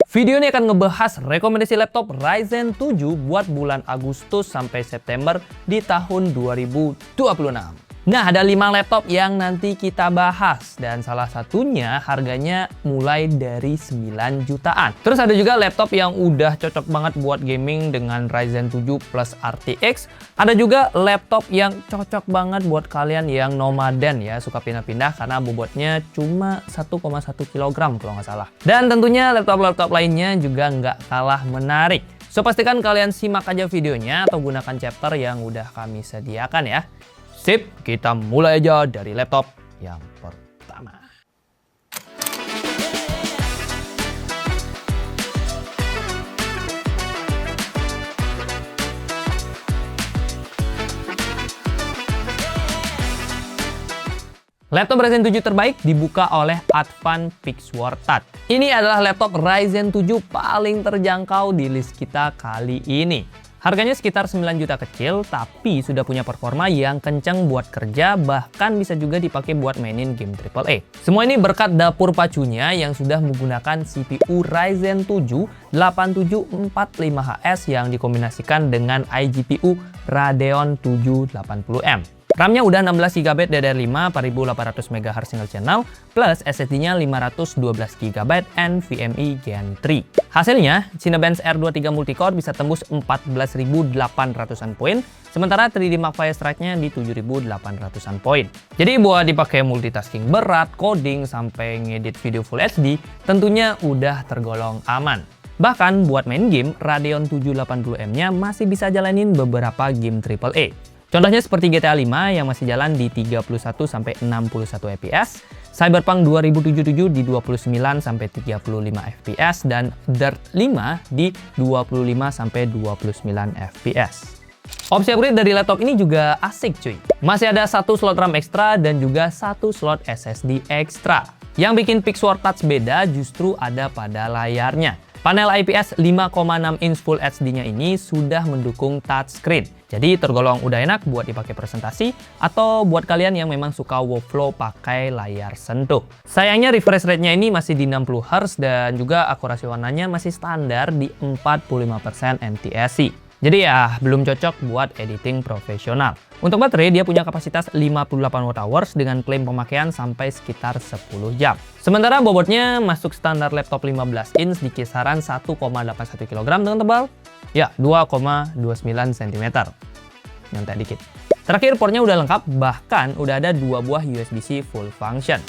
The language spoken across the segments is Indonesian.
Video ini akan ngebahas rekomendasi laptop Ryzen 7 buat bulan Agustus sampai September di tahun 2026. Nah, ada 5 laptop yang nanti kita bahas dan salah satunya harganya mulai dari 9 jutaan. Terus ada juga laptop yang udah cocok banget buat gaming dengan Ryzen 7 plus RTX. Ada juga laptop yang cocok banget buat kalian yang nomaden ya, suka pindah-pindah karena bobotnya cuma 1,1 kg kalau nggak salah. Dan tentunya laptop-laptop lainnya juga nggak kalah menarik. So, pastikan kalian simak aja videonya atau gunakan chapter yang udah kami sediakan ya. Sip, kita mulai aja dari laptop yang pertama. Laptop Ryzen 7 terbaik dibuka oleh Advan Pixworthat. Ini adalah laptop Ryzen 7 paling terjangkau di list kita kali ini. Harganya sekitar 9 juta kecil, tapi sudah punya performa yang kencang buat kerja, bahkan bisa juga dipakai buat mainin game AAA. Semua ini berkat dapur pacunya yang sudah menggunakan CPU Ryzen 7 8745HS yang dikombinasikan dengan iGPU Radeon 780M. RAM-nya udah 16GB DDR5 4800 MHz single channel plus SSD-nya 512 GB NVMe Gen 3. Hasilnya, Cinebench R23 Multicore bisa tembus 14.800-an poin, sementara 3D Mark Fire Strike-nya di 7.800-an poin. Jadi buat dipakai multitasking berat, coding, sampai ngedit video Full HD, tentunya udah tergolong aman. Bahkan buat main game, Radeon 780M-nya masih bisa jalanin beberapa game AAA. Contohnya seperti GTA 5 yang masih jalan di 31-61 fps, Cyberpunk 2077 di 29-35 fps, dan Dirt 5 di 25-29 fps. Opsi upgrade dari laptop ini juga asik cuy. Masih ada satu slot RAM ekstra dan juga satu slot SSD ekstra. Yang bikin Pixworthat beda justru ada pada layarnya. Panel IPS 5,6 inch Full HD-nya ini sudah mendukung touchscreen. Jadi tergolong udah enak buat dipakai presentasi atau buat kalian yang memang suka workflow pakai layar sentuh. Sayangnya refresh rate-nya ini masih di 60Hz dan juga akurasi warnanya masih standar di 45% NTSC. Jadi ya, belum cocok buat editing profesional. Untuk baterai, dia punya kapasitas 58 Wh dengan klaim pemakaian sampai sekitar 10 jam. Sementara bobotnya masuk standar laptop 15 inch di kisaran 1,81 kg dengan tebal, ya 2,29 cm. Nyontek dikit. Terakhir, portnya udah lengkap, bahkan udah ada 2 buah USB-C full function.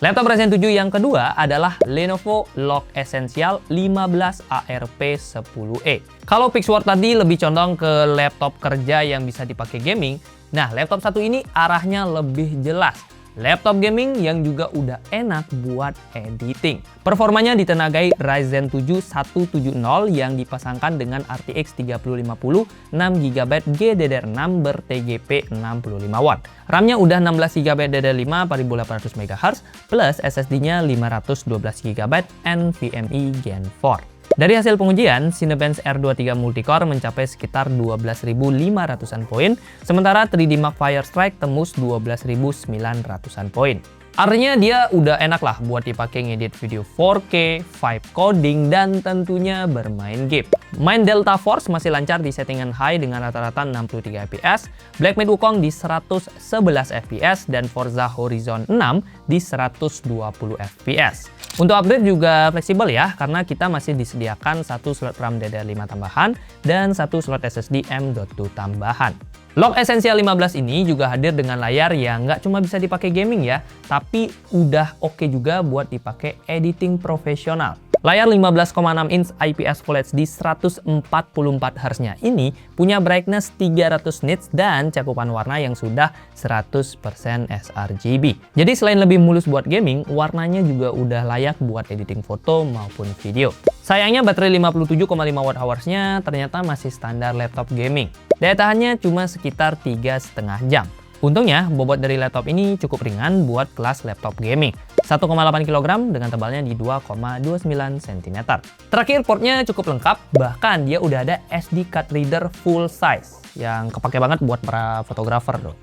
Laptop Ryzen 7 yang kedua adalah Lenovo Log Essential 15 ARP10E. Kalau Pixworthat tadi lebih condong ke laptop kerja yang bisa dipakai gaming, nah laptop satu ini arahnya lebih jelas. Laptop gaming yang juga udah enak buat editing. Performanya ditenagai Ryzen 7 170 yang dipasangkan dengan RTX 3050 6GB GDDR6 ber-TGP 65W. RAM-nya udah 16GB DDR5 4800 MHz plus SSD-nya 512GB NVMe Gen 4. Dari hasil pengujian, Cinebench R23 Multicore mencapai sekitar 12.500-an poin, sementara 3D Mark Fire Strike tembus 12.900-an poin. Artinya dia udah enak lah buat dipakai ngedit video 4K, vibe coding, dan tentunya bermain game. Main Delta Force masih lancar di settingan high dengan rata-rata 63 fps, Black Myth Wukong di 111 fps, dan Forza Horizon 6 di 120 fps. Untuk upgrade juga fleksibel ya, karena kita masih disediakan satu slot RAM DDR5 tambahan dan satu slot SSD M.2 tambahan. Log Essential 15 ini juga hadir dengan layar yang nggak cuma bisa dipakai gaming ya, tapi udah oke juga buat dipakai editing profesional. Layar 15,6 inch IPS Full HD 144Hz-nya ini punya brightness 300 nits dan cakupan warna yang sudah 100% sRGB. Jadi selain lebih mulus buat gaming, warnanya juga udah layak buat editing foto maupun video. Sayangnya baterai 57,5 Wh-nya ternyata masih standar laptop gaming. Daya tahannya cuma sekitar 3,5 jam. Untungnya, bobot dari laptop ini cukup ringan buat kelas laptop gaming. 1,8 kg dengan tebalnya di 2,29 cm. Terakhir, portnya cukup lengkap, bahkan dia udah ada SD card reader full size yang kepake banget buat para fotografer tuh.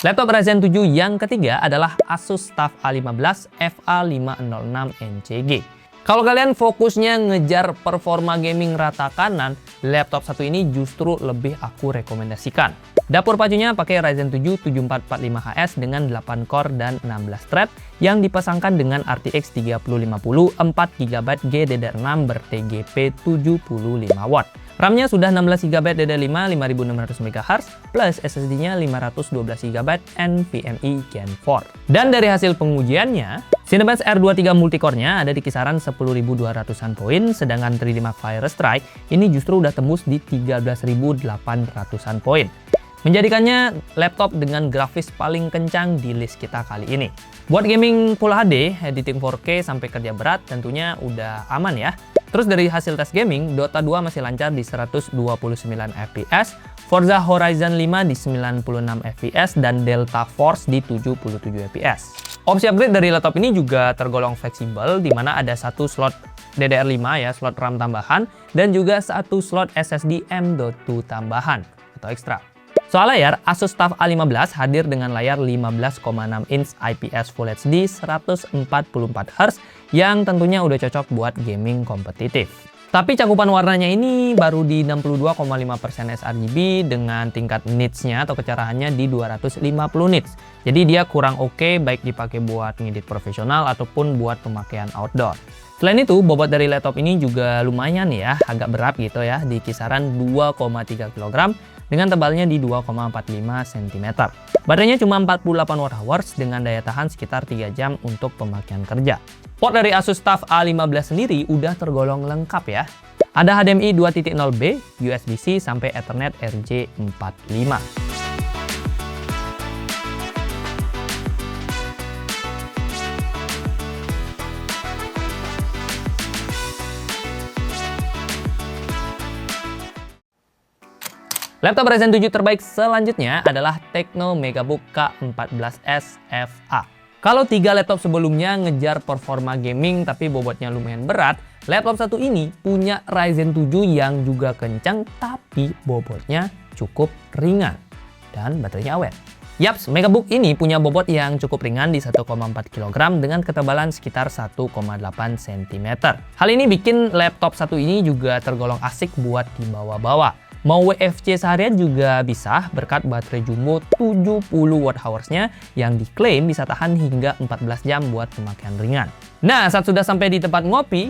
Laptop Ryzen 7 yang ketiga adalah Asus TUF A15 FA506NCG. Kalau kalian fokusnya ngejar performa gaming rata kanan, laptop satu ini justru lebih aku rekomendasikan. Dapur pacunya pakai Ryzen 7 7445HS dengan 8 core dan 16 thread yang dipasangkan dengan RTX 3050 4GB GDDR6 ber-TGP 75W. RAM-nya sudah 16GB DDR5 5600 MHz plus SSD-nya 512GB NVMe Gen 4. Dan dari hasil pengujiannya, Cinebench R23 multicore-nya ada di kisaran 10.200-an poin, sedangkan 3D Mark Fire Strike ini justru udah tembus di 13.800-an poin. Menjadikannya laptop dengan grafis paling kencang di list kita kali ini. Buat gaming Full HD, editing 4K sampai kerja berat tentunya udah aman ya. Terus dari hasil tes gaming, Dota 2 masih lancar di 129 FPS, Forza Horizon 5 di 96 FPS, dan Delta Force di 77 FPS. Opsi upgrade dari laptop ini juga tergolong fleksibel, di mana ada satu slot DDR5 ya, slot RAM tambahan, dan juga satu slot SSD M.2 tambahan atau ekstra. Soal layar, Asus TUF A15 hadir dengan layar 15,6 inch IPS Full HD 144Hz yang tentunya udah cocok buat gaming kompetitif. Tapi cakupan warnanya ini baru di 62,5% sRGB dengan tingkat nits-nya atau kecerahannya di 250 nits. Jadi dia kurang oke baik dipakai buat ngedit profesional ataupun buat pemakaian outdoor. Selain itu, bobot dari laptop ini juga lumayan ya, agak berat gitu ya, di kisaran 2,3 kg dengan tebalnya di 2,45 cm. Baterainya cuma 48 Wh dengan daya tahan sekitar 3 jam untuk pemakaian kerja. Port dari Asus TUF A15 sendiri udah tergolong lengkap ya. Ada HDMI 2.0B, USB-C sampai Ethernet RJ45. Laptop Ryzen 7 terbaik selanjutnya adalah Tecno Megabook K14S FA. Kalau 3 laptop sebelumnya ngejar performa gaming tapi bobotnya lumayan berat, laptop satu ini punya Ryzen 7 yang juga kencang tapi bobotnya cukup ringan dan baterainya awet. Yaps, Megabook ini punya bobot yang cukup ringan di 1,4 kg dengan ketebalan sekitar 1,8 cm. Hal ini bikin laptop satu ini juga tergolong asik buat dibawa-bawa. Mau WFC seharian juga bisa berkat baterai jumbo 70 Wh-nya yang diklaim bisa tahan hingga 14 jam buat pemakaian ringan. Nah, saat sudah sampai di tempat ngopi,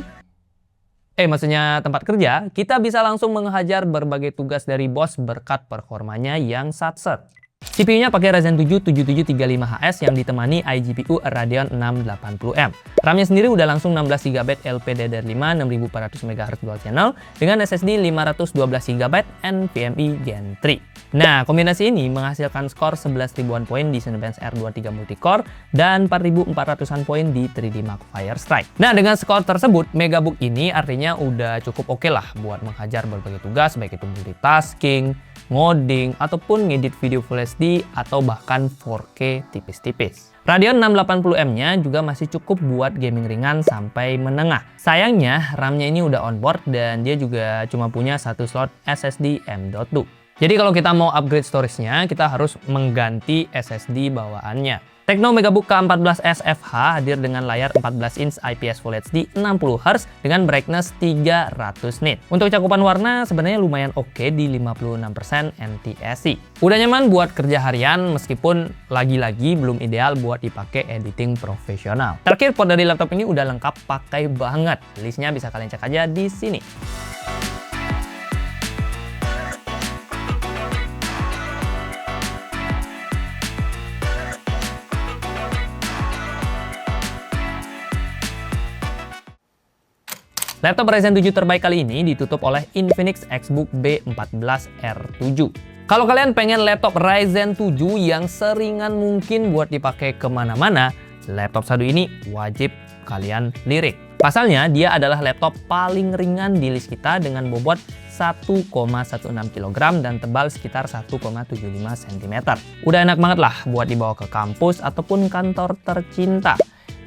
maksudnya tempat kerja, kita bisa langsung menghajar berbagai tugas dari bos berkat performanya yang satset. CPU-nya pakai Ryzen 7 7735HS yang ditemani iGPU Radeon 680M. RAM-nya sendiri udah langsung 16GB LPDDR5 6400 MHz dual channel dengan SSD 512GB NVMe Gen 3. Nah, kombinasi ini menghasilkan skor 11 ribuan poin di Cinebench R23 multicore dan 4400-an poin di 3D Mark Fire Strike. Nah, dengan skor tersebut, Megabook ini artinya udah cukup oke lah buat menghajar berbagai tugas baik itu multitasking, ngoding, ataupun ngedit video Full HD atau bahkan 4K tipis-tipis. Radeon 680M-nya juga masih cukup buat gaming ringan sampai menengah. Sayangnya, RAM-nya ini udah onboard dan dia juga cuma punya satu slot SSD M.2. Jadi kalau kita mau upgrade storage-nya, kita harus mengganti SSD bawaannya. Tecno Megabook K14S FH hadir dengan layar 14 inch IPS Full HD 60Hz dengan brightness 300 nit. Untuk cakupan warna sebenarnya lumayan oke di 56% NTSC. Udah nyaman buat kerja harian meskipun lagi-lagi belum ideal buat dipakai editing profesional. Terakhir, port dari laptop ini udah lengkap pakai banget. Listnya bisa kalian cek aja di sini. Laptop Ryzen 7 terbaik kali ini ditutup oleh Infinix Xbook B14R7. Kalau kalian pengen laptop Ryzen 7 yang seringan mungkin buat dipakai kemana-mana, laptop satu ini wajib kalian lirik. Pasalnya, dia adalah laptop paling ringan di list kita dengan bobot 1,16 kg dan tebal sekitar 1,75 cm. Udah enak banget lah buat dibawa ke kampus ataupun kantor tercinta.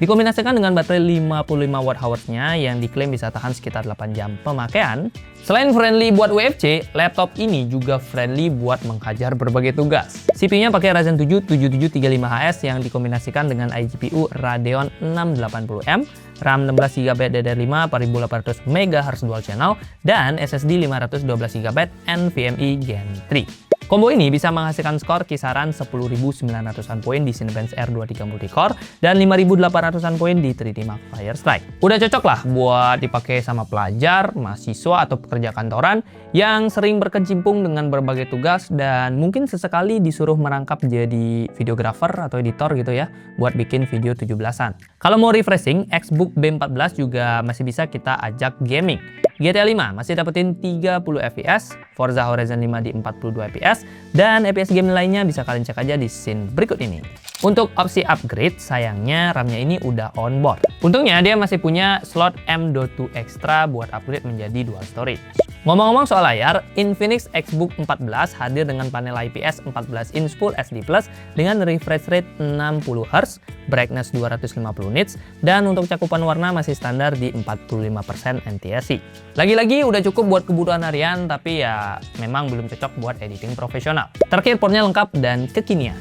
Dikombinasikan dengan baterai 55 Wh-nya yang diklaim bisa tahan sekitar 8 jam pemakaian. Selain friendly buat WFC, laptop ini juga friendly buat menghajar berbagai tugas. CPU-nya pakai Ryzen 7 7735HS yang dikombinasikan dengan iGPU Radeon 680M, RAM 16GB DDR5 4800 MHz dual channel, dan SSD 512GB NVMe Gen 3. Combo ini bisa menghasilkan skor kisaran 10.900-an poin di Cinebench R23 Multicore dan 5.800-an poin di 3D Mark Firestrike. Udah cocok lah buat dipakai sama pelajar, mahasiswa, atau pekerja kantoran yang sering berkecimpung dengan berbagai tugas dan mungkin sesekali disuruh merangkap jadi videographer atau editor gitu ya, buat bikin video 17-an. Kalau mau refreshing, Xbook B14 juga masih bisa kita ajak gaming. GTA 5 masih dapetin 30 fps, Forza Horizon 5 di 42 fps, dan FPS game lainnya bisa kalian cek aja di scene berikut ini. Untuk opsi upgrade, sayangnya RAM-nya ini udah on board. Untungnya dia masih punya slot M.2 extra buat upgrade menjadi dual storage. Ngomong-ngomong soal layar, Infinix Xbook 14 hadir dengan panel IPS 14 inch Full HD Plus dengan refresh rate 60Hz, brightness 250 nits, dan untuk cakupan warna masih standar di 45% NTSC. Lagi-lagi udah cukup buat kebutuhan harian, tapi ya memang belum cocok buat editing profesional. Terakhir, portnya lengkap dan kekinian.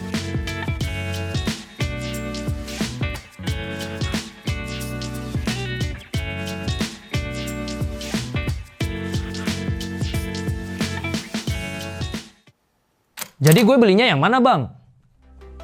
Jadi gue belinya yang mana bang?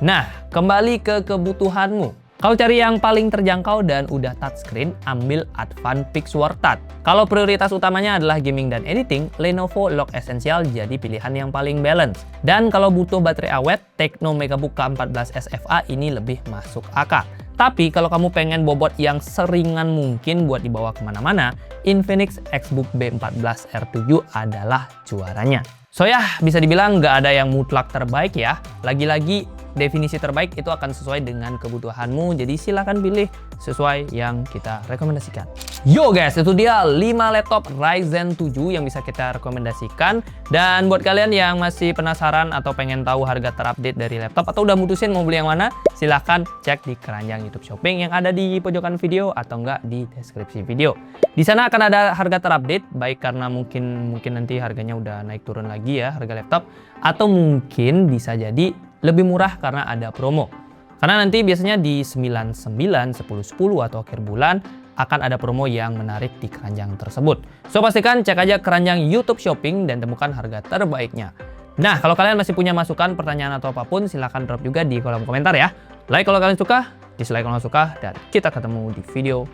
Nah, kembali ke kebutuhanmu. Kalau cari yang paling terjangkau dan udah touchscreen, ambil Advan Pixworth. Kalau prioritas utamanya adalah gaming dan editing, Lenovo Log Essential jadi pilihan yang paling balance. Dan kalau butuh baterai awet, Tecno Megabook K14 SFA ini lebih masuk akal. Tapi kalau kamu pengen bobot yang seringan mungkin buat dibawa kemana-mana, Infinix Xbook B14 R7 adalah juaranya. So ya, bisa dibilang nggak ada yang mutlak terbaik ya. Lagi-lagi, definisi terbaik itu akan sesuai dengan kebutuhanmu, jadi silakan pilih sesuai yang kita rekomendasikan. Yo guys, itu dia 5 laptop Ryzen 7 yang bisa kita rekomendasikan. Dan buat kalian yang masih penasaran atau pengen tahu harga terupdate dari laptop atau udah mutusin mau beli yang mana, silahkan cek di keranjang YouTube Shopping yang ada di pojokan video atau enggak di deskripsi video. Di sana akan ada harga terupdate, baik karena mungkin nanti harganya udah naik turun lagi ya harga laptop, atau mungkin bisa jadi lebih murah karena ada promo. Karena nanti biasanya di 99, 10, 10 atau akhir bulan akan ada promo yang menarik di keranjang tersebut. So pastikan cek aja keranjang YouTube Shopping dan temukan harga terbaiknya. Nah, kalau kalian masih punya masukan, pertanyaan atau apapun, silahkan drop juga di kolom komentar ya. Like kalau kalian suka, dislike kalau nggak suka, dan kita ketemu di video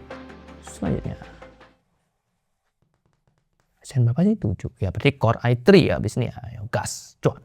selanjutnya. Sen berapa sih? 7. Ya berarti Core i3 ya abis ini ya. Gas. Cuan.